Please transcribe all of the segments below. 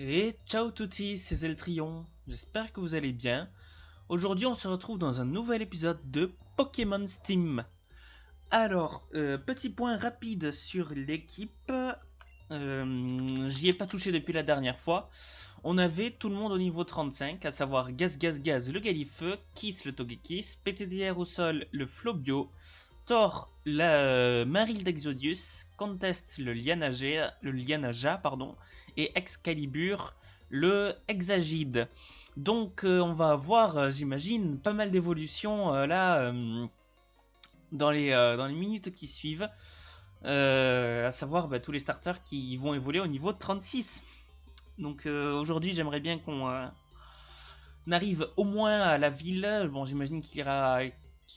Et ciao touti, c'est Zeltrion, j'espère que vous allez bien. Aujourd'hui on se retrouve dans un nouvel épisode de Pokémon Steam. Alors, petit point rapide sur l'équipe. J'y ai pas touché depuis la dernière fois. On avait tout le monde au niveau 35, à savoir Gaz Gaz Gaz le Galifeu, Kiss le Togekiss, PTDR au sol le Flobio, Thor la Maril d'Exodius, Contest le Lianaja, pardon, et Excalibur le Hexagide. Donc on va avoir, j'imagine, pas mal d'évolutions là dans les minutes qui suivent. À savoir tous les starters qui vont évoluer au niveau de 36. Donc aujourd'hui j'aimerais bien qu'on arrive au moins à la ville. Bon, j'imagine qu'il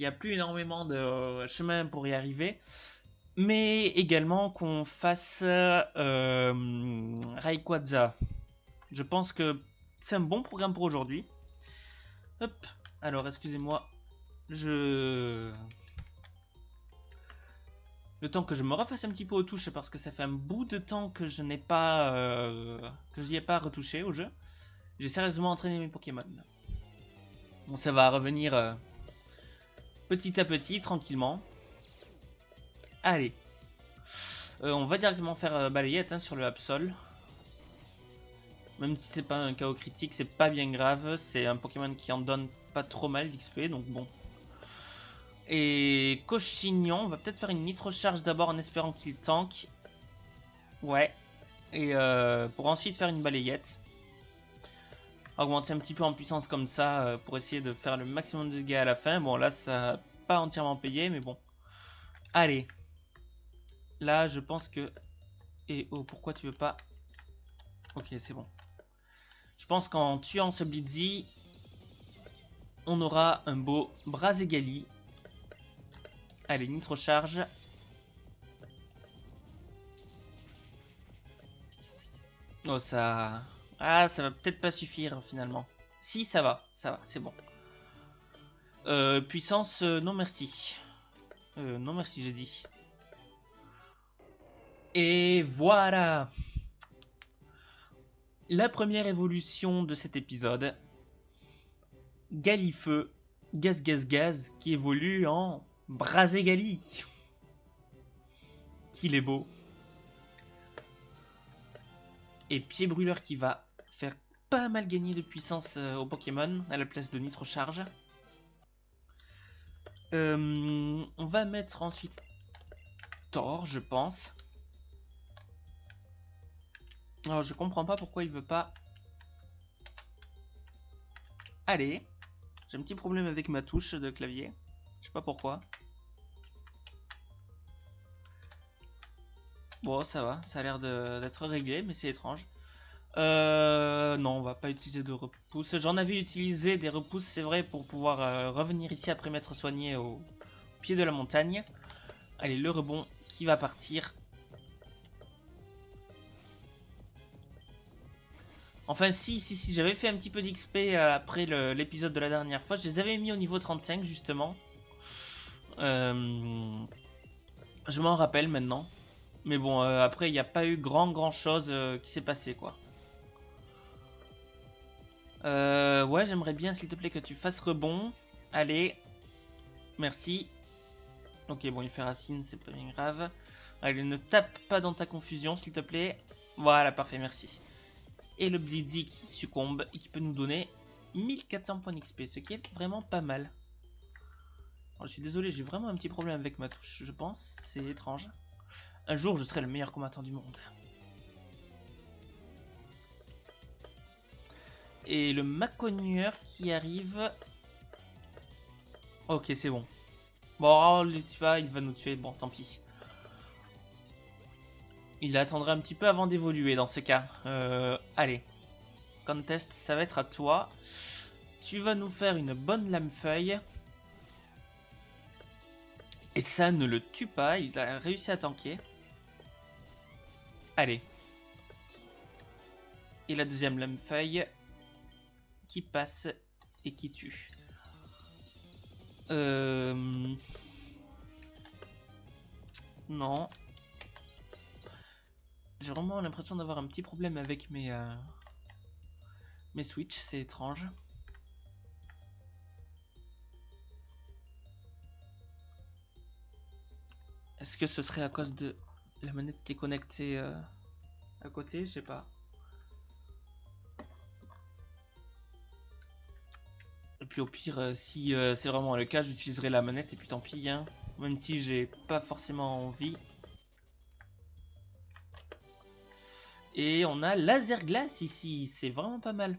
y a plus énormément de chemin pour y arriver. Mais également qu'on fasse Rayquaza. Je pense que c'est un bon programme pour aujourd'hui. Hop. Alors, excusez-moi. Le temps que je me refasse un petit peu aux touches parce que ça fait un bout de temps que je n'ai pas... que j'y ai pas retouché au jeu. J'ai sérieusement entraîné mes Pokémon. Bon, ça va revenir petit à petit, tranquillement. Allez. On va directement faire balayette sur le Absol. Même si c'est pas un KO critique, c'est pas bien grave. C'est un Pokémon qui en donne pas trop mal d'XP, donc bon. Et Cochignon, on va peut-être faire une nitro charge d'abord en espérant qu'il tank. Ouais. Et pour ensuite faire une balayette. Augmenter un petit peu en puissance comme ça pour essayer de faire le maximum de dégâts à la fin. Bon là ça n'a pas entièrement payé mais bon. Allez. Là je pense que... Et oh pourquoi tu veux pas... Ok c'est bon. Je pense qu'en tuant ce Blitzy, on aura un beau Brazegali. Allez, nitro charge. Oh ça... Ah ça va peut-être pas suffire finalement. Si ça va, c'est bon. Puissance, non merci. Non merci j'ai dit. Et voilà. La première évolution de cet épisode. Galifeu, Gaz Gaz Gaz, qui évolue en Brazegali. Qu'il est beau. Et Pied Brûleur qui va faire pas mal gagner de puissance au Pokémon à la place de Nitro Charge. On va mettre ensuite Thor, je pense. Alors je comprends pas pourquoi il veut pas. Allez. J'ai un petit problème avec ma touche de clavier. Je sais pas pourquoi. Bon, ça va. Ça a l'air d'être réglé, mais c'est étrange. Non, on va pas utiliser de repousse. J'en avais utilisé des repousses, c'est vrai, pour pouvoir revenir ici après m'être soigné au pied de la montagne. Allez, le rebond qui va partir. Enfin, si, j'avais fait un petit peu d'XP après l'épisode de la dernière fois. Je les avais mis au niveau 35, justement. Je m'en rappelle maintenant. Mais bon, après, il n'y a pas eu grand chose qui s'est passé, quoi. Ouais, j'aimerais bien, s'il te plaît, que tu fasses rebond. Allez. Merci. Ok, bon, il fait racine, c'est pas bien grave. Allez, ne tape pas dans ta confusion, s'il te plaît. Voilà, parfait, merci. Et le Blitzy qui succombe et qui peut nous donner 1400 points d'XP, ce qui est vraiment pas mal. Alors, je suis désolé, j'ai vraiment un petit problème avec ma touche, je pense. C'est étrange. Un jour, je serai le meilleur combattant du monde. Et le Macogneur qui arrive. Ok, c'est bon. Bon, le Tipa, il va nous tuer. Bon, tant pis. Il attendra un petit peu avant d'évoluer dans ce cas. Allez. Contest, ça va être à toi. Tu vas nous faire une bonne lame-feuille. Et ça ne le tue pas. Il a réussi à tanker. Allez. Et la deuxième lame-feuille qui passe et qui tue. Non. J'ai vraiment l'impression d'avoir un petit problème avec mes mes switches, c'est étrange. Est-ce que ce serait à cause de la manette qui est connectée à côté? Je sais pas. Et puis au pire, si c'est vraiment le cas, j'utiliserai la manette et puis tant pis, hein. Même si j'ai pas forcément envie. Et on a laser glace ici, c'est vraiment pas mal.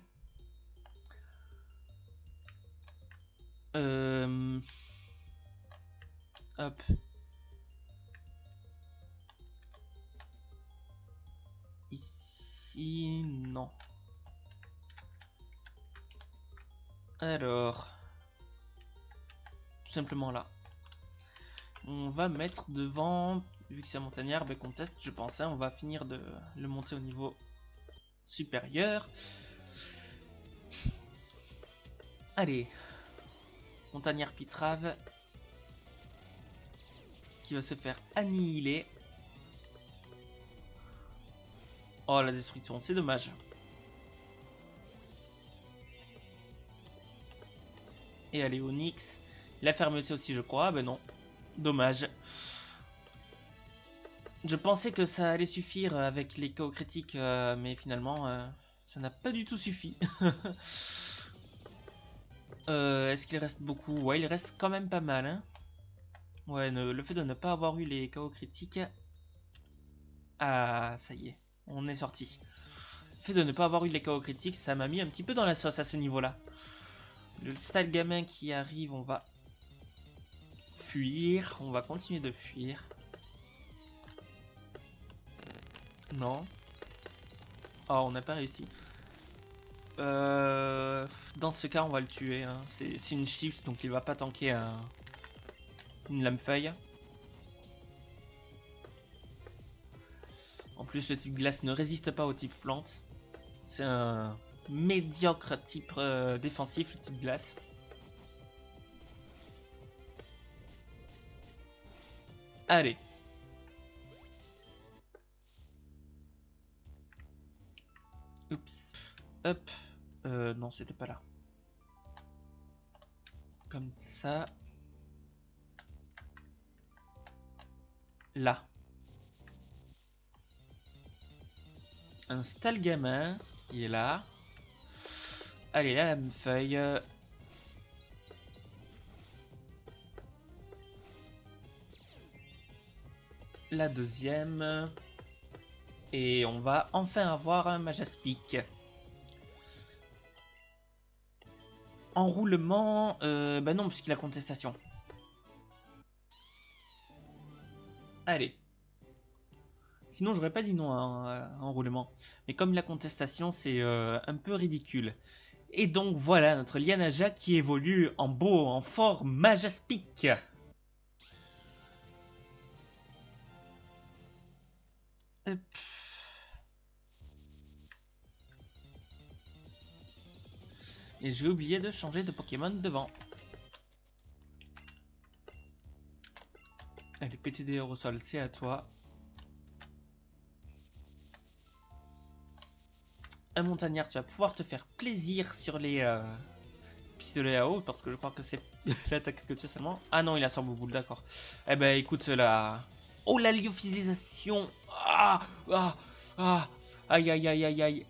Hop. Ici, non. Alors, tout simplement là. On va mettre devant, vu que c'est un montagnard, qu'on teste, je pense, hein, on va finir de le monter au niveau supérieur. Allez, montagnard pitrave qui va se faire annihiler. Oh, la destruction, c'est dommage. Et allez, Onyx. La fermeté aussi, je crois. Ben non. Dommage. Je pensais que ça allait suffire avec les KO critiques, mais finalement, ça n'a pas du tout suffi. Est-ce qu'il reste beaucoup? Ouais, il reste quand même pas mal. Hein. Ouais, le fait de ne pas avoir eu les KO critiques... Ah, ça y est, on est sorti. Le fait de ne pas avoir eu les KO critiques, ça m'a mis un petit peu dans la sauce à ce niveau-là. Le style gamin qui arrive, on va fuir. On va continuer de fuir. Non. Oh, on n'a pas réussi. Dans ce cas, on va le tuer. Hein. C'est une chips, donc il va pas tanker une lame-feuille. En plus, le type glace ne résiste pas au type plante. C'est un médiocre type défensif, le type glace. Allez. Oups. Hop. Non, c'était pas là. Comme ça. Là. Un style gamin qui est là. Allez, la lame-feuille. La deuxième. Et on va enfin avoir un Majaspic. Enroulement. Bah non, puisqu'il a contestation. Allez. Sinon, j'aurais pas dit non à un enroulement. Mais comme la contestation, c'est un peu ridicule. Et donc voilà notre Lianaja qui évolue en beau, en fort Majaspic. Hop. Et j'ai oublié de changer de Pokémon devant. Allez, PTD au sol, c'est à toi. Un montagnard, tu vas pouvoir te faire plaisir sur les pistolets à eau, parce que je crois que c'est l'attaque que tu as seulement. Ah non, il a son bouboule, d'accord. Eh ben écoute, là... Oh, la lyophilisation. Ah, ah, ah, aïe, aïe, aïe, aïe, aïe.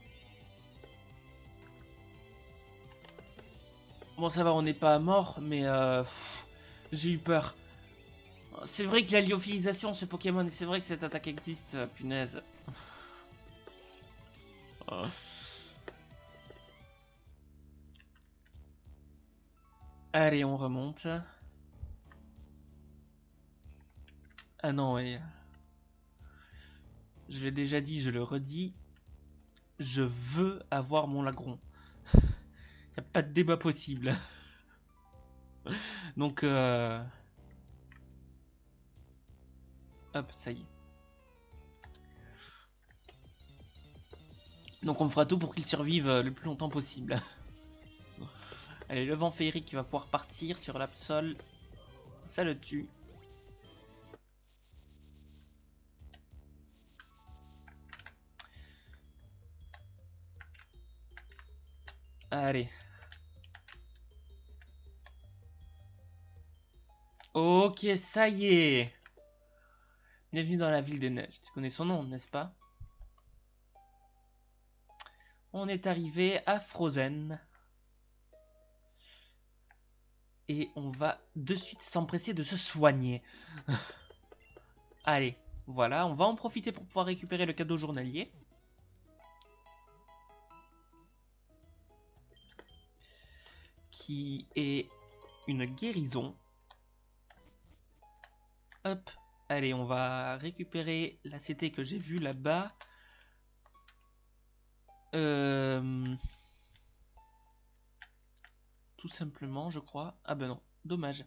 Bon, ça va, on n'est pas mort, mais j'ai eu peur. C'est vrai qu'il a lyophilisation, ce Pokémon, et c'est vrai que cette attaque existe, punaise. Oh. Allez, on remonte. Ah non, et... Je l'ai déjà dit, je le redis. Je veux avoir mon Lagron. Y a pas de débat possible. Donc, hop, ça y est. Donc on fera tout pour qu'il survive le plus longtemps possible. Allez, le vent féerique qui va pouvoir partir sur l'Absol. Ça le tue. Allez. Ok, ça y est. Bienvenue dans la ville des neiges. Tu connais son nom, n'est-ce pas? On est arrivé à Frozen. Et on va de suite s'empresser de se soigner. Allez, voilà, on va en profiter pour pouvoir récupérer le cadeau journalier. Qui est une guérison. Hop, allez, on va récupérer la CT que j'ai vue là-bas. Tout simplement, je crois. Ah ben non, dommage.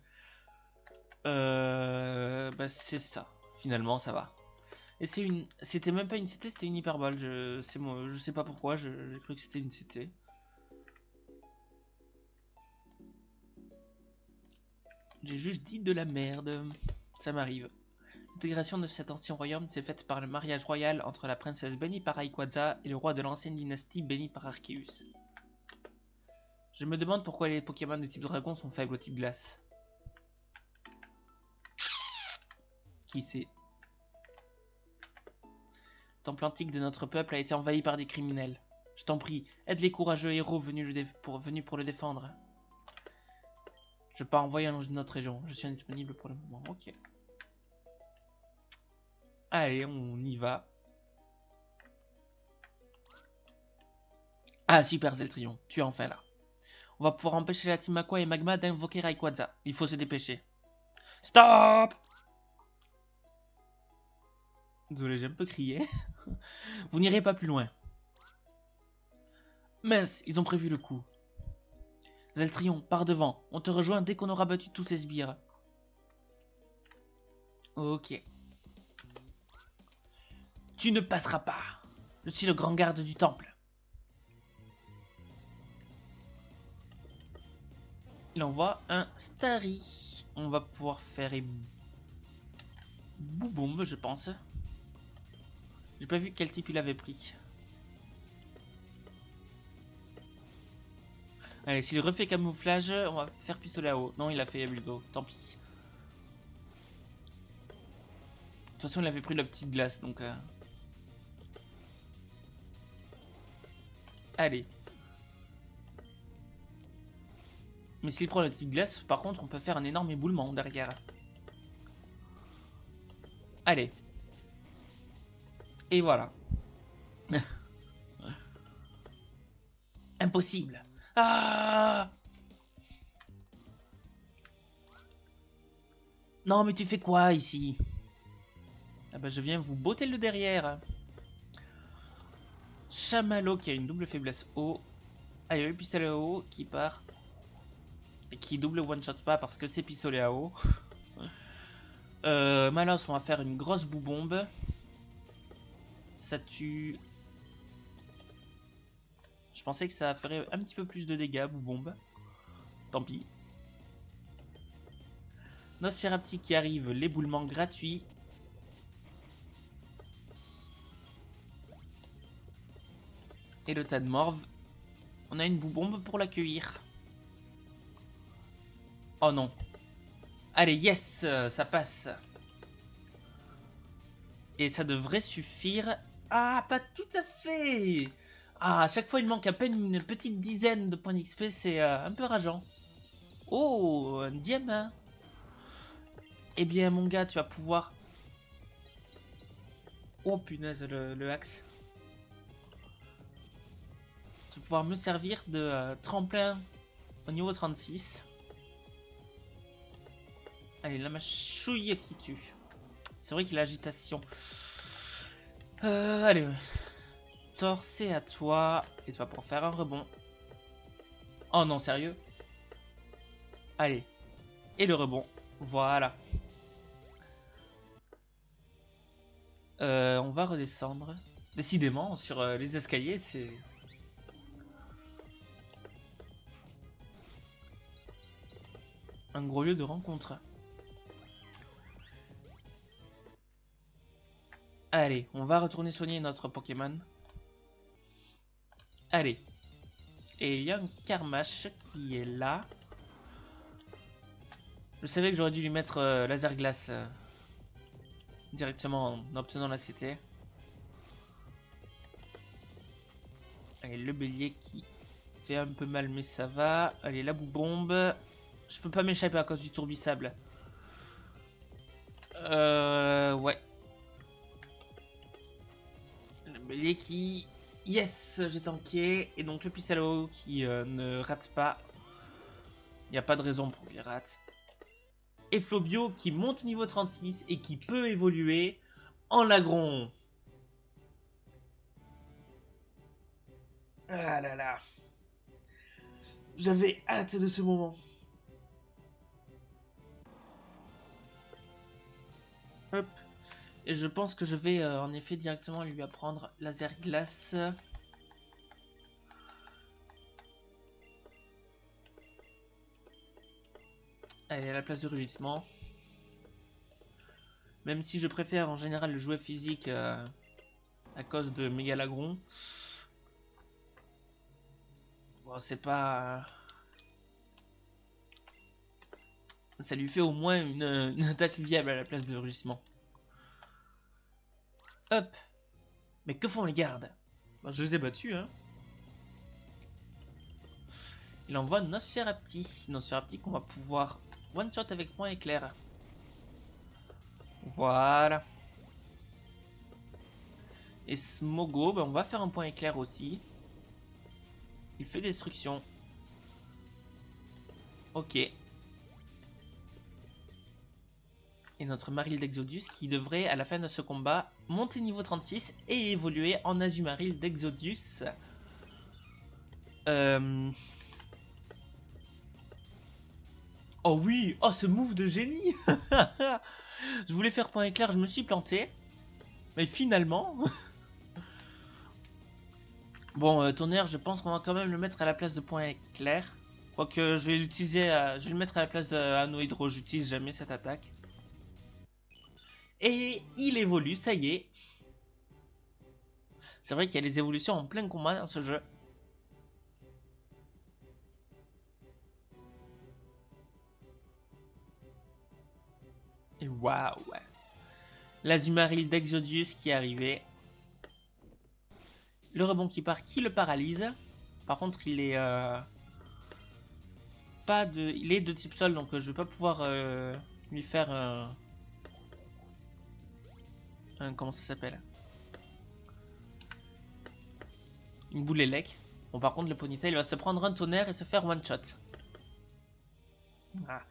Bah c'est ça. Finalement, ça va. Et c'est une... C'était même pas une CT, c'était une hyperbole. Je sais pas pourquoi, j'ai cru que c'était une CT. J'ai juste dit de la merde. Ça m'arrive. L'intégration de cet ancien royaume s'est faite par le mariage royal entre la princesse bénie par Rayquaza et le roi de l'ancienne dynastie béni par Arceus. Je me demande pourquoi les Pokémon de type dragon sont faibles au type glace. Qui sait? Le temple antique de notre peuple a été envahi par des criminels. Je t'en prie, aide les courageux héros venus pour le défendre. Je pars en voyage dans une autre région. Je suis indisponible pour le moment. Ok. Allez, on y va. Ah, super Zeltrion, tu es enfin là. On va pouvoir empêcher la team Aqua et Magma d'invoquer Rayquaza. Il faut se dépêcher. Stop! Désolé, j'ai un peu crié. Vous n'irez pas plus loin. Mince, ils ont prévu le coup. Zeltrion, pars devant. On te rejoint dès qu'on aura battu tous ces sbires. Ok. Tu ne passeras pas. Je suis le grand garde du temple. Il envoie un Starry. On va pouvoir faire Boubombe, je pense. J'ai pas vu quel type il avait pris. Allez, s'il refait camouflage, on va faire pistolet à eau. Non, il a fait bulldo. Tant pis. De toute façon, il avait pris la petite glace, donc... Allez. Mais s'il prend le type glace, par contre, on peut faire un énorme éboulement derrière. Allez. Et voilà. Impossible. Ah! Non, mais tu fais quoi ici? Ah bah je viens vous botter le derrière. Chamallow qui a une double faiblesse eau. Allez, le pistolet à eau qui part. Et qui double one shot pas parce que c'est pistolet à eau. Malos, on va faire une grosse boubombe. Ça tue. Je pensais que ça ferait un petit peu plus de dégâts, boubombe. Tant pis. Nosferapti qui arrive, l'éboulement gratuit. Et le tas de morve. On a une boubombe pour l'accueillir. Oh non. Allez, yes, ça passe. Et ça devrait suffire. Ah, pas tout à fait. Ah, à chaque fois, il manque à peine une petite dizaine de points d'XP. C'est un peu rageant. Oh, un diamant. Eh bien, mon gars, tu vas pouvoir... Oh, punaise, le axe. Tu vas pouvoir me servir de tremplin au niveau 36. Allez, la machouille qui tue. C'est vrai qu'il a l'agitation. Allez. Thor, c'est à toi. Et tu vas pouvoir faire un rebond. Oh non, sérieux? Allez. Et le rebond. Voilà. On va redescendre. Décidément, sur les escaliers, c'est... un gros lieu de rencontre. Allez, on va retourner soigner notre Pokémon. Allez. Et il y a un Karmash qui est là. Je savais que j'aurais dû lui mettre laser glace directement en obtenant la CT. Allez, le bélier qui fait un peu mal, mais ça va. Allez, la boue-bombe. Je peux pas m'échapper à cause du tourbissable. Ouais. Le bélier qui... Yes, j'ai tanké. Et donc le Pissalo qui ne rate pas. Il n'y a pas de raison pour qu'il rate. Et Flobio qui monte niveau 36 et qui peut évoluer en Lagron. Ah là là. J'avais hâte de ce moment. Hop. Et je pense que je vais en effet directement lui apprendre laser glace. Allez, à la place de rugissement. Même si je préfère en général le jouet physique à cause de Mégalagron. Bon, c'est pas... Ça lui fait au moins une attaque viable à la place de rugissement. Hop. Mais que font les gardes? Bah, je les ai battus, hein. Il envoie Nosferapti. Nosferapti qu'on va pouvoir one-shot avec point éclair. Voilà. Et Smogo, bah, on va faire un point éclair aussi. Il fait destruction. Ok. Et notre Maril d'Exodius qui devrait, à la fin de ce combat, monter niveau 36 et évoluer en Azumaril d'Exodius. Oh oui! Oh, ce move de génie! Je voulais faire point éclair, je me suis planté. Mais finalement... Bon, tonnerre, je pense qu'on va quand même le mettre à la place de point éclair. Quoique je vais l'utiliser, je vais le mettre à la place de Anneau Hydro, j'utilise jamais cette attaque. Et il évolue, ça y est. C'est vrai qu'il y a les évolutions en plein combat dans ce jeu. Et waouh! L'Azumaril d'Exodius qui est arrivé. Le rebond qui part, qui le paralyse. Par contre, il est pas de, il est de type sol, donc je vais pas pouvoir lui faire comment ça s'appelle? Une boule élec. Bon, par contre, le Ponytail va se prendre un tonnerre et se faire one shot. Ah.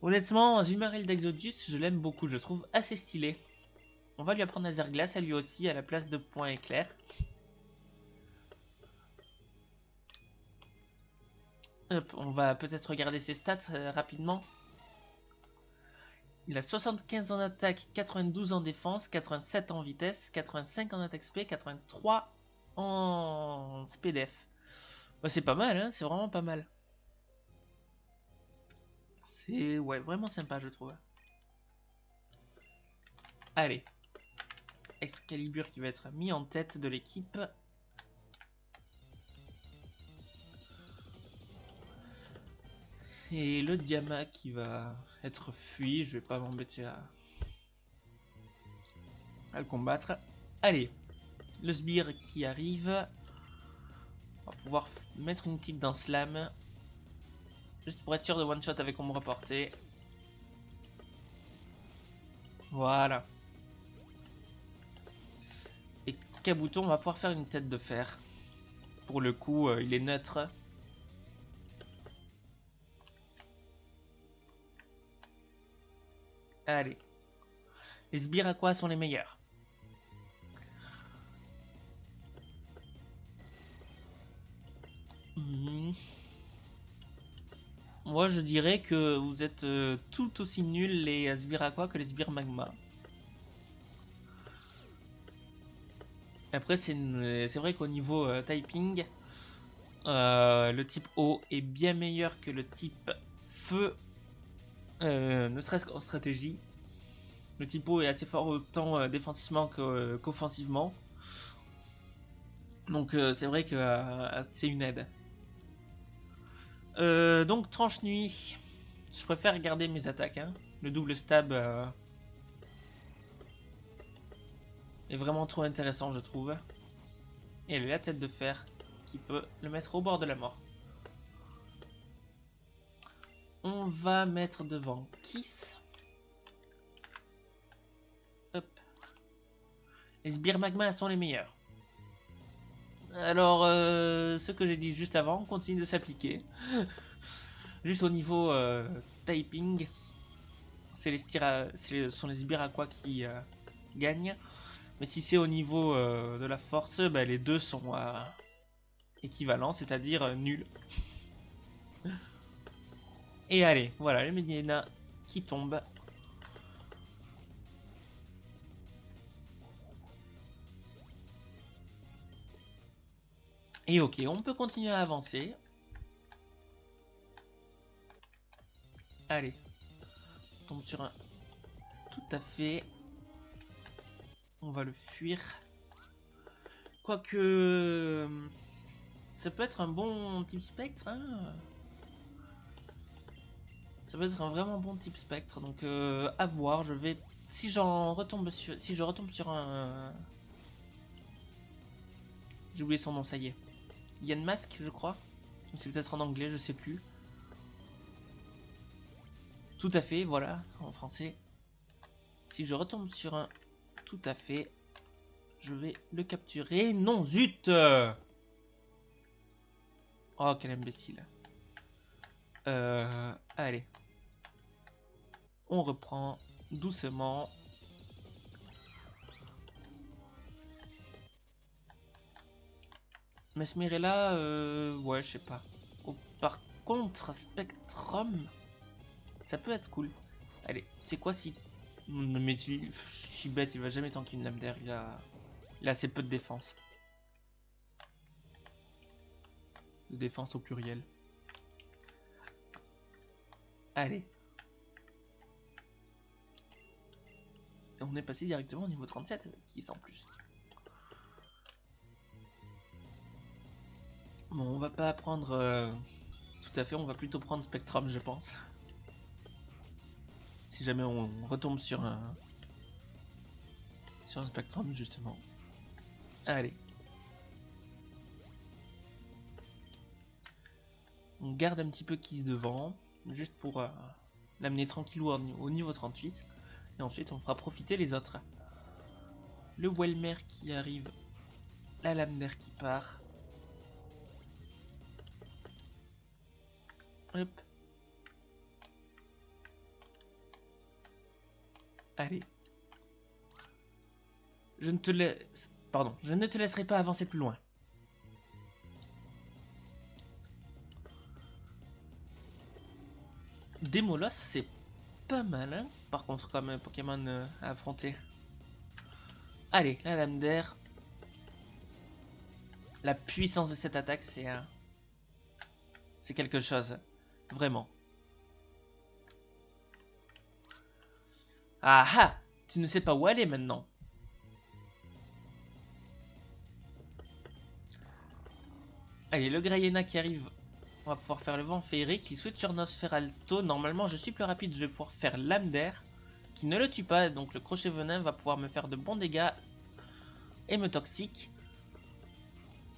Honnêtement, Azumaril d'Exodius, je l'aime beaucoup, je trouve assez stylé. On va lui apprendre laser glace à lui aussi à la place de point éclair. Hop, on va peut-être regarder ses stats rapidement. Il a 75 en attaque, 92 en défense, 87 en vitesse, 85 en attaque spé, 83 en SPDF. Bah, c'est pas mal, hein, c'est vraiment pas mal. C'est ouais, vraiment sympa, je trouve. Allez. Excalibur qui va être mis en tête de l'équipe. Et le Diama qui va être fui. Je vais pas m'embêter à le combattre. Allez. Le sbire qui arrive. On va pouvoir mettre une petite dans Slam. Juste pour être sûr de one shot avec ombre portée. Voilà. Et Kabuto, on va pouvoir faire une tête de fer. Pour le coup, il est neutre. Allez. Les sbires à quoi sont les meilleurs? Moi je dirais que vous êtes tout aussi nuls les sbires aqua que les sbires magma. Après c'est vrai qu'au niveau typing, le type eau est bien meilleur que le type feu, ne serait-ce qu'en stratégie. Le type eau est assez fort autant défensivement qu'offensivement. Donc c'est vrai que c'est une aide. Donc tranche nuit. Je préfère garder mes attaques. Hein. Le double stab est vraiment trop intéressant, je trouve. Et elle est la tête de fer qui peut le mettre au bord de la mort. On va mettre devant Kiss. Hop. Les sbires magma sont les meilleurs. Alors, ce que j'ai dit juste avant continue de s'appliquer. Juste au niveau typing, ce sont les sbires aqua qui gagnent. Mais si c'est au niveau de la force, bah, les deux sont équivalents, c'est-à-dire nuls. Et allez, voilà, le Medina qui tombe. Et ok, on peut continuer à avancer. Allez, on tombe sur un tout à fait. On va le fuir. Quoique... ça peut être un bon type spectre, hein. Ça peut être un vraiment bon type spectre, donc à voir. Je vais... Si je retombe sur un... J'ai oublié son nom, ça y est. Yann Mask, je crois. C'est peut-être en anglais, je sais plus. Tout à fait, voilà, en français. Si je retombe sur un tout à fait, je vais le capturer. Non, zut! Oh, quel imbécile. Allez. On reprend doucement. Mesmerella, ouais, je sais pas. Oh, par contre, Spectrum, ça peut être cool. Allez, c'est quoi si... Mais je suis bête, il va jamais tanker une lame d'air. Il a assez peu de défense. De défense au pluriel. Allez. Et on est passé directement au niveau 37 avec Kiss en plus. Bon, on va pas prendre... tout à fait, on va plutôt prendre Spectrum, je pense. Si jamais on retombe sur un Spectrum, justement. Allez. On garde un petit peu Kiss devant, juste pour l'amener tranquillou au niveau 38. Et ensuite, on fera profiter les autres. Le Welmer qui arrive, la lame d'air qui part. Hop. Allez. Je ne te laisserai pas avancer plus loin. Démolos, c'est pas mal, hein, par contre, comme Pokémon à affronter. Allez, la lame d'air. La puissance de cette attaque, c'est quelque chose. Vraiment. Ah ah! Tu ne sais pas où aller maintenant. Allez, le Grayena qui arrive. On va pouvoir faire le vent féerique. Il switch sur Nosferalto. Normalement, je suis plus rapide. Je vais pouvoir faire lame d'air. Qui ne le tue pas. Donc, le crochet venin va pouvoir me faire de bons dégâts. Et me toxique.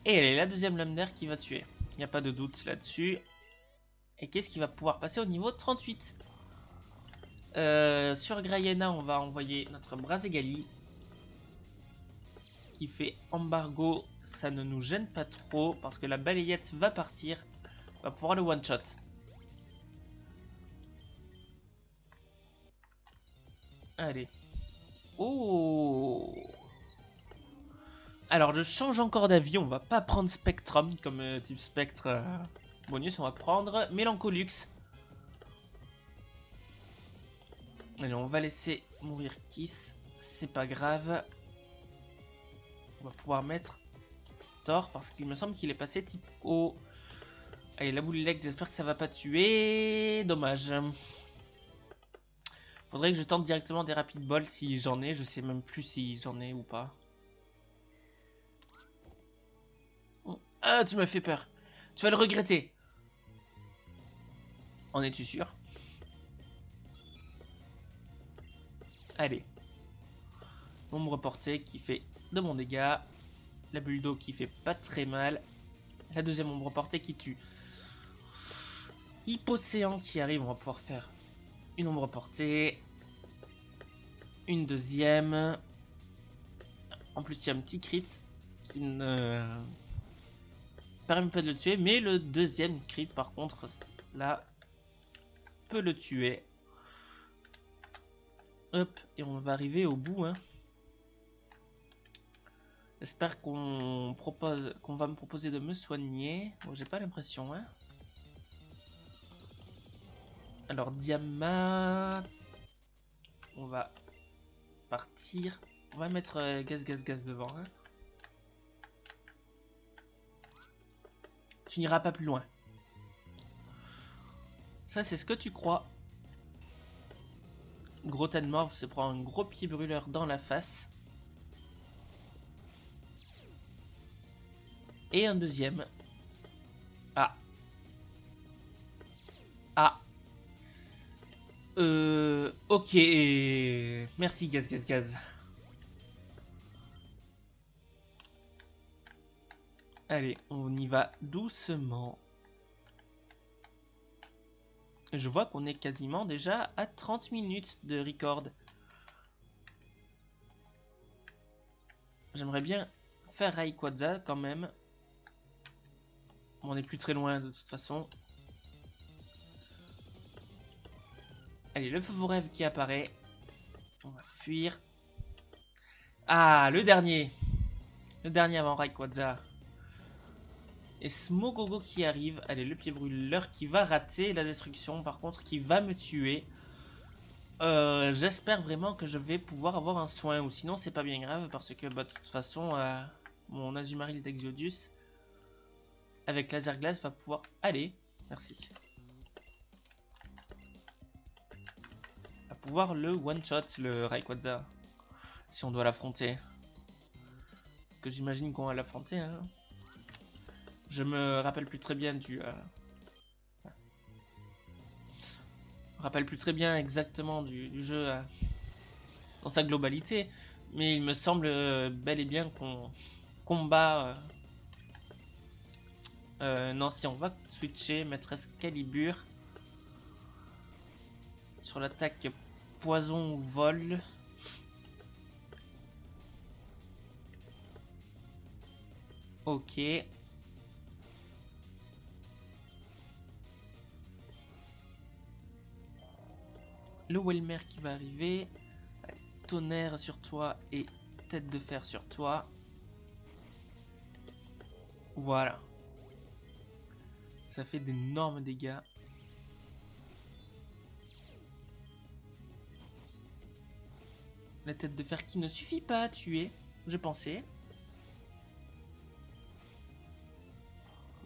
Et elle est la deuxième lame d'air qui va tuer. Il n'y a pas de doute là-dessus. Et qu'est-ce qui va pouvoir passer au niveau 38? Sur Grayena, on va envoyer notre Brazegali. Qui fait embargo. Ça ne nous gêne pas trop. Parce que la balayette va partir. On va pouvoir le one-shot. Allez. Oh! Alors, je change encore d'avis. On va pas prendre Spectrum comme type spectre bonus. On va prendre Melancholux. Allez, on va laisser mourir Kiss. C'est pas grave. On va pouvoir mettre Thor parce qu'il me semble qu'il est passé type O. Allez, la boule leg, j'espère que ça va pas tuer. Dommage. Faudrait que je tente directement des rapid balls si j'en ai. Je sais même plus si j'en ai ou pas. Ah, tu m'as fait peur. Tu vas le regretter. En es-tu sûr? Allez. Ombre portée qui fait de bons dégâts. La bulle d'eau qui fait pas très mal. La deuxième ombre portée qui tue. Hypocéan qui arrive, on va pouvoir faire une ombre portée. Une deuxième. En plus, il y a un petit crit qui ne permet pas de le tuer. Mais le deuxième crit, par contre, là, peut le tuer. Hop, et on va arriver au bout. Hein. J'espère qu'on va me proposer de me soigner. Bon, j'ai pas l'impression. Hein. Alors, Diama. On va partir. On va mettre gaz devant. Hein. Tu n'iras pas plus loin. Ça, c'est ce que tu crois. Gros Morph se prend un gros pied brûleur dans la face. Et un deuxième. Ah. Ah. Ok. Merci, gaz. Allez, on y va doucement. Je vois qu'on est quasiment déjà à 30 minutes de record. J'aimerais bien faire Rayquaza quand même. On n'est plus très loin de toute façon. Allez, le feu rêve qui apparaît. On va fuir. Ah, le dernier. Le dernier avant Rayquaza. Et Smogogo qui arrive. Allez, le pied brûleur qui va rater la destruction. Par contre, qui va me tuer. J'espère vraiment que je vais pouvoir avoir un soin. Ou sinon, c'est pas bien grave. Parce que, bah, de toute façon, mon Azumarill d'Exodus avec laser glace va pouvoir... Allez, merci. Va pouvoir le one-shot, le Rayquaza. Si on doit l'affronter. Parce que j'imagine qu'on va l'affronter, hein. Je me rappelle plus très bien du... rappelle plus très bien exactement du jeu dans sa globalité. Mais il me semble bel et bien qu'on combat... non, si on va switcher, mettre Excalibur sur l'attaque poison ou vol. Ok. Le Welmer qui va arriver. Tonnerre sur toi et tête de fer sur toi. Voilà. Ça fait d'énormes dégâts. La tête de fer qui ne suffit pas à tuer, je pensais.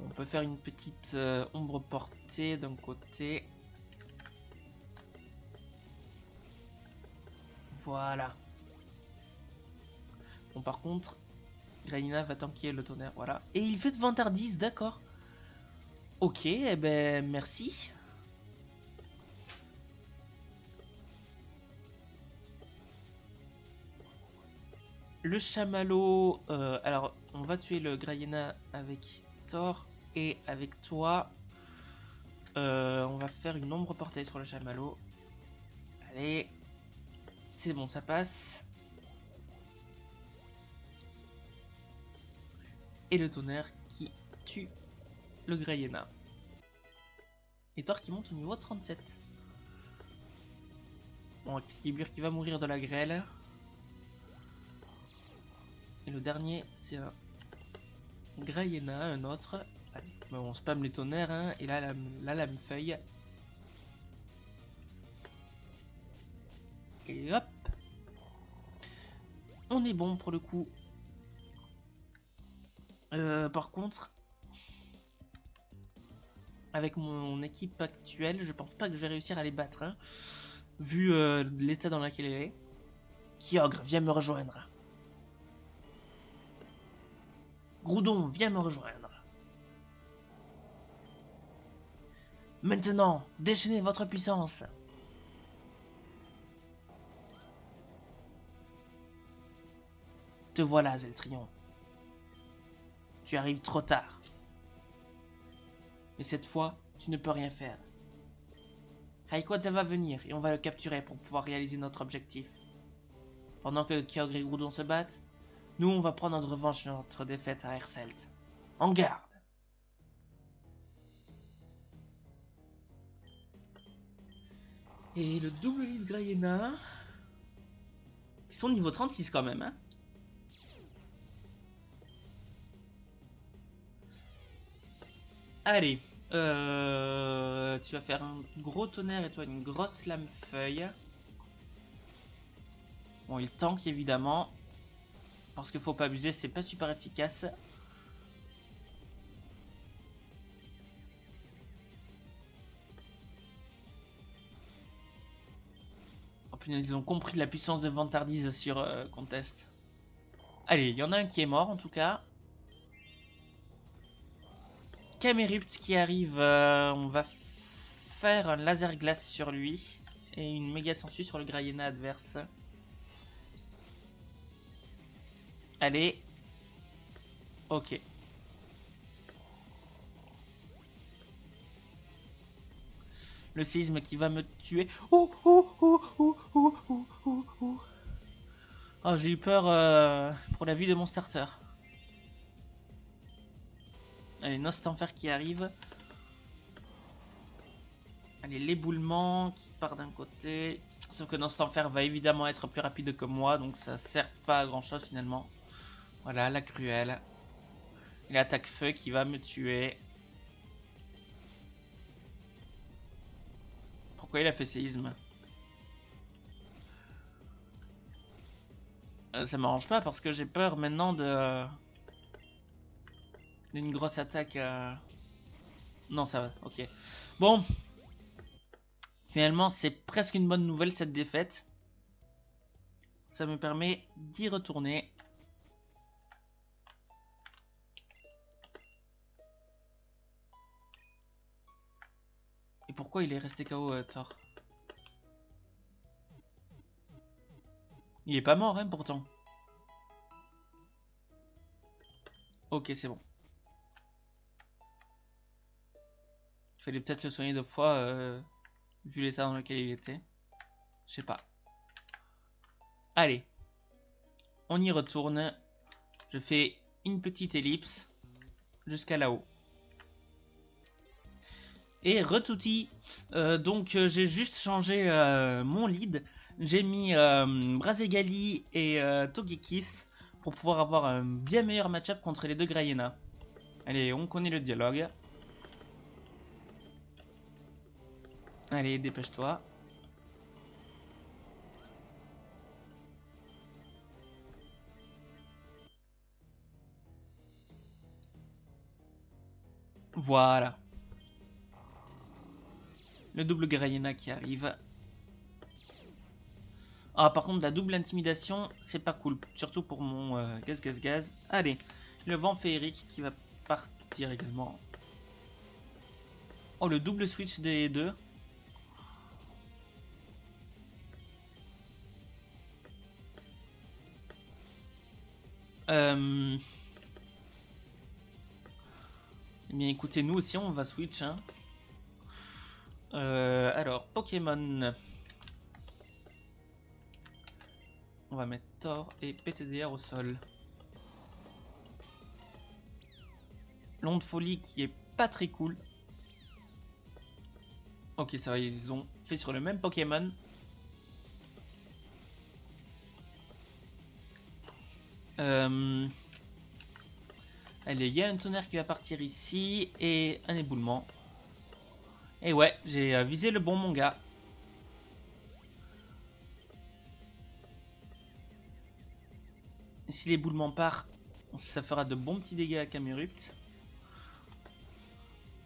On peut faire une petite ombre portée d'un côté. Voilà. Bon, par contre, Graina va tanker le tonnerre, voilà. Et il fait de vantardise, d'accord. Ok, eh ben merci. Le chamallow, alors on va tuer le Graina avec Thor et avec toi. On va faire une ombre portée sur le chamallow. Allez, c'est bon, ça passe. Et le tonnerre qui tue le Graina. Et Thor qui monte au niveau 37. Bon, Excalibur qui va mourir de la grêle. Et le dernier, c'est un Graina, un autre. Allez, bon, on spam les tonnerres, hein, et là, la lame feuille. Et hop. On est bon pour le coup. Par contre, avec mon équipe actuelle, je pense pas que je vais réussir à les battre, hein, vu l'état dans lequel elle est. Kyogre, viens me rejoindre. Groudon, viens me rejoindre. Maintenant, déchaînez votre puissance. Te voilà, Zeltrion. Tu arrives trop tard. Mais cette fois, tu ne peux rien faire. Rayquaza va venir et on va le capturer pour pouvoir réaliser notre objectif. Pendant que Kyogre et Groudon se battent, nous on va prendre notre revanche sur notre défaite à Herselt. En garde! Et le double lit de Grayena. Ils sont niveau 36 quand même, hein. Allez. Tu vas faire un gros tonnerre et toi une grosse lame feuille. Bon, il tank évidemment. Parce qu'il faut pas abuser, c'est pas super efficace. Oh putain, ils ont compris la puissance de Vantardise sur Contest. Allez, il y en a un qui est mort en tout cas. Camerupt qui arrive, on va faire un laser glace sur lui. Et une méga sensu sur le Grayena adverse. Allez. Ok. Le séisme qui va me tuer. Oh, oh, oh, oh, oh, oh, oh, oh. Oh, j'ai eu peur pour la vie de mon starter. Allez, Nostanfer qui arrive. Allez, l'éboulement qui part d'un côté. Sauf que Nostanfer va évidemment être plus rapide que moi, donc ça sert pas à grand chose finalement. Voilà, la cruelle. Et l'attaque feu qui va me tuer. Pourquoi il a fait séisme? Ça m'arrange pas parce que j'ai peur maintenant de... d'une grosse attaque. Non, ça va, ok. Bon. Finalement, c'est presque une bonne nouvelle cette défaite. Ça me permet d'y retourner. Et pourquoi il est resté KO, Thor? Il est pas mort, hein, pourtant. Ok, c'est bon. Il fallait peut-être le soigner 2 fois, vu l'état dans lequel il était. Je sais pas. Allez. On y retourne. Je fais une petite ellipse jusqu'à là-haut. Et retouti. Donc j'ai juste changé mon lead. J'ai mis Brazegali et Togekiss pour pouvoir avoir un bien meilleur match-up contre les deux Grayena. Allez, on connaît le dialogue. Allez, dépêche-toi. Voilà. Le double Grayena qui arrive. Ah, par contre, la double intimidation, c'est pas cool. Surtout pour mon gaz. Allez, le vent féerique qui va partir également. Oh, le double switch des deux. Eh bien, écoutez, nous aussi, on va switch. Hein. Alors, Pokémon. On va mettre Thor et PTDR au sol. L'onde folie qui est pas très cool. Ok, ça va, ils ont fait sur le même Pokémon. Allez, il y a un tonnerre qui va partir ici et un éboulement. Et ouais, j'ai visé le bon mon gars. Si l'éboulement part, ça fera de bons petits dégâts à Camerupt.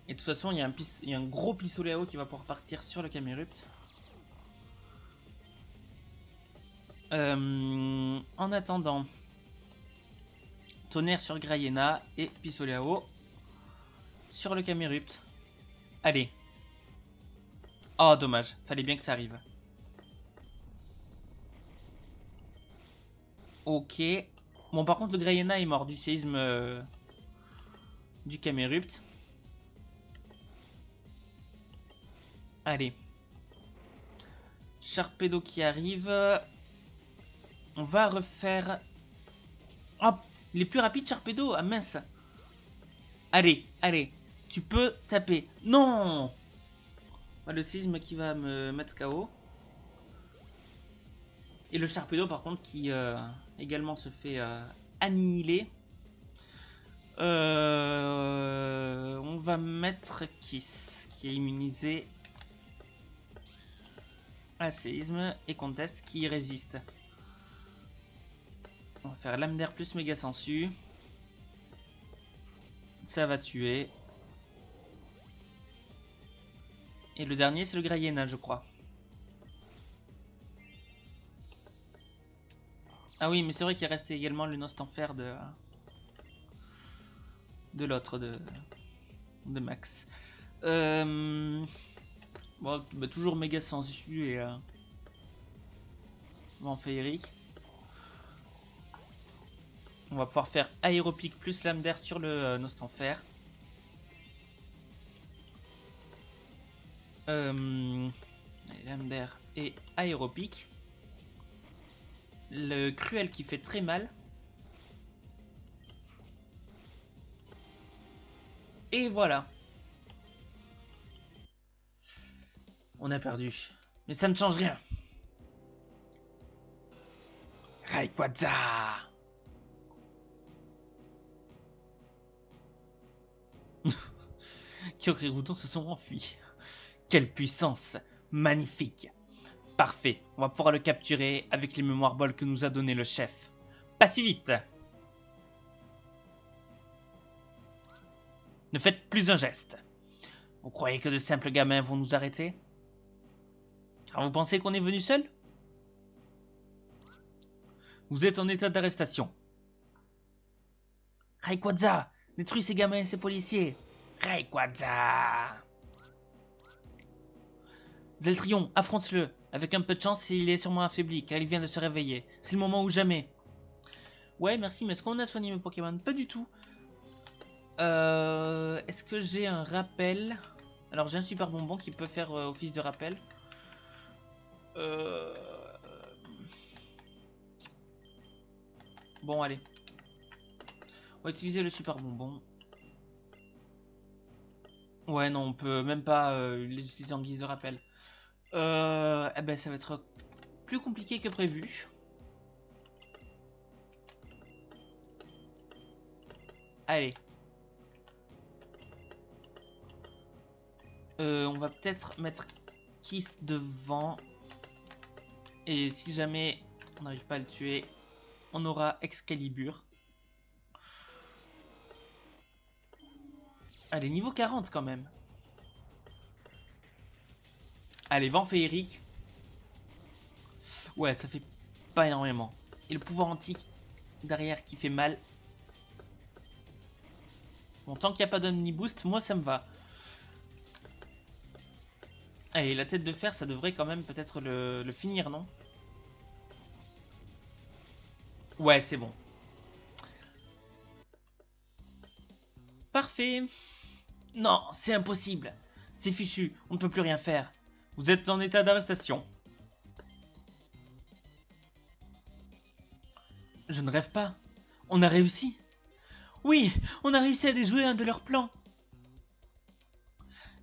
Et de toute façon, il y a un gros Pissoléo qui va pouvoir partir sur le Camerupt. En attendant, tonnerre sur Grayena et Pissoléo sur le Camerupt. Allez, Oh, dommage. Fallait bien que ça arrive. Ok. Bon, par contre, le Greyena est mort du séisme du Camerupt. Allez. Sharpedo qui arrive. On va refaire... Oh, il est plus rapide, Sharpedo. Ah, mince. Allez, allez. Tu peux taper. Non! Le séisme qui va me mettre KO. Et le Sharpedo, par contre, qui également se fait annihiler. On va mettre Kiss, qui est immunisé à séisme, et Contest, qui résiste. On va faire lame d'air plus méga sensu. Ça va tuer. Et le dernier, c'est le Greyena, je crois. Ah oui, mais c'est vrai qu'il reste également le Nostanfer de l'autre, de Max. Bon, bah, toujours méga sensu et vent féerique. On va pouvoir faire aéropique plus lame d'air sur le Nostanfer. Lame d'air et aéropique. Le cruel qui fait très mal. Et voilà. On a perdu. Mais ça ne change rien. Rayquaza! Kyogre et Groudon se sont enfuis. Quelle puissance! Magnifique! Parfait, on va pouvoir le capturer avec les mémoires balles que nous a donné le chef. Pas si vite! Ne faites plus un geste. Vous croyez que de simples gamins vont nous arrêter? Car vous pensez qu'on est venu seul? Vous êtes en état d'arrestation. Rayquaza! Détruis ces gamins et ces policiers! Rayquaza! Zeltrion, affronte-le. Avec un peu de chance, il est sûrement affaibli, car il vient de se réveiller. C'est le moment ou jamais. Ouais, merci, mais est-ce qu'on a soigné mes Pokémon? Pas du tout. Est-ce que j'ai un rappel? Alors, j'ai un super bonbon qui peut faire office de rappel. Bon, allez. On va utiliser le super bonbon. Ouais, non, on peut même pas les utiliser en guise de rappel. Eh ben, ça va être plus compliqué que prévu. Allez. On va peut-être mettre Kiss devant. Et si jamais on n'arrive pas à le tuer, on aura Excalibur. Allez, niveau 40 quand même. Allez, vent féerique. Ouais, ça fait pas énormément. Et le pouvoir antique derrière qui fait mal. Bon, tant qu'il n'y a pas d'Omniboost, moi ça me va. Allez, la tête de fer, ça devrait quand même peut-être le finir, non? Ouais, c'est bon. Parfait. Non, c'est impossible. C'est fichu, on ne peut plus rien faire. Vous êtes en état d'arrestation. Je ne rêve pas. On a réussi. Oui, on a réussi à déjouer un de leurs plans.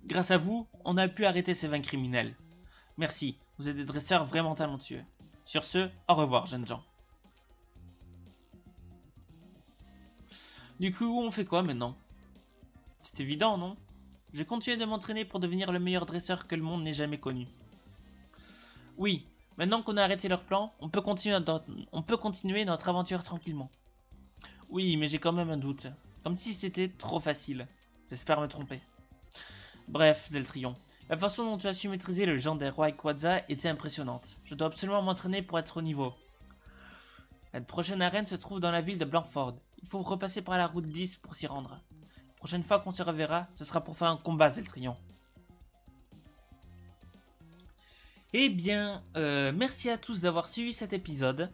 Grâce à vous, on a pu arrêter ces 20 criminels. Merci, vous êtes des dresseurs vraiment talentueux. Sur ce, au revoir, jeunes gens. Du coup, on fait quoi maintenant? C'est évident, non? Je vais continuer de m'entraîner pour devenir le meilleur dresseur que le monde n'ait jamais connu. Oui, maintenant qu'on a arrêté leur plan, on peut continuer notre aventure tranquillement. Oui, mais j'ai quand même un doute. Comme si c'était trop facile. J'espère me tromper. Bref, Zeltrion. La façon dont tu as su maîtriser le légendaire Rayquaza était impressionnante. Je dois absolument m'entraîner pour être au niveau. La prochaine arène se trouve dans la ville de Blanford. Il faut repasser par la route 10 pour s'y rendre. La prochaine fois qu'on se reverra, ce sera pour faire un combat, Zeltrion. Eh bien, merci à tous d'avoir suivi cet épisode.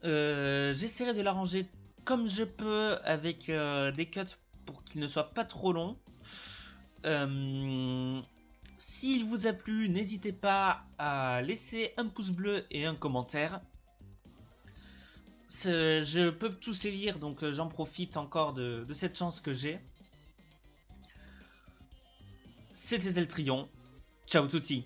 J'essaierai de l'arranger comme je peux avec des cuts pour qu'il ne soit pas trop long. S'il vous a plu, n'hésitez pas à laisser un pouce bleu et un commentaire. Je peux tous les lire, donc j'en profite encore de cette chance que j'ai. C'était Zeltrion. Ciao touti.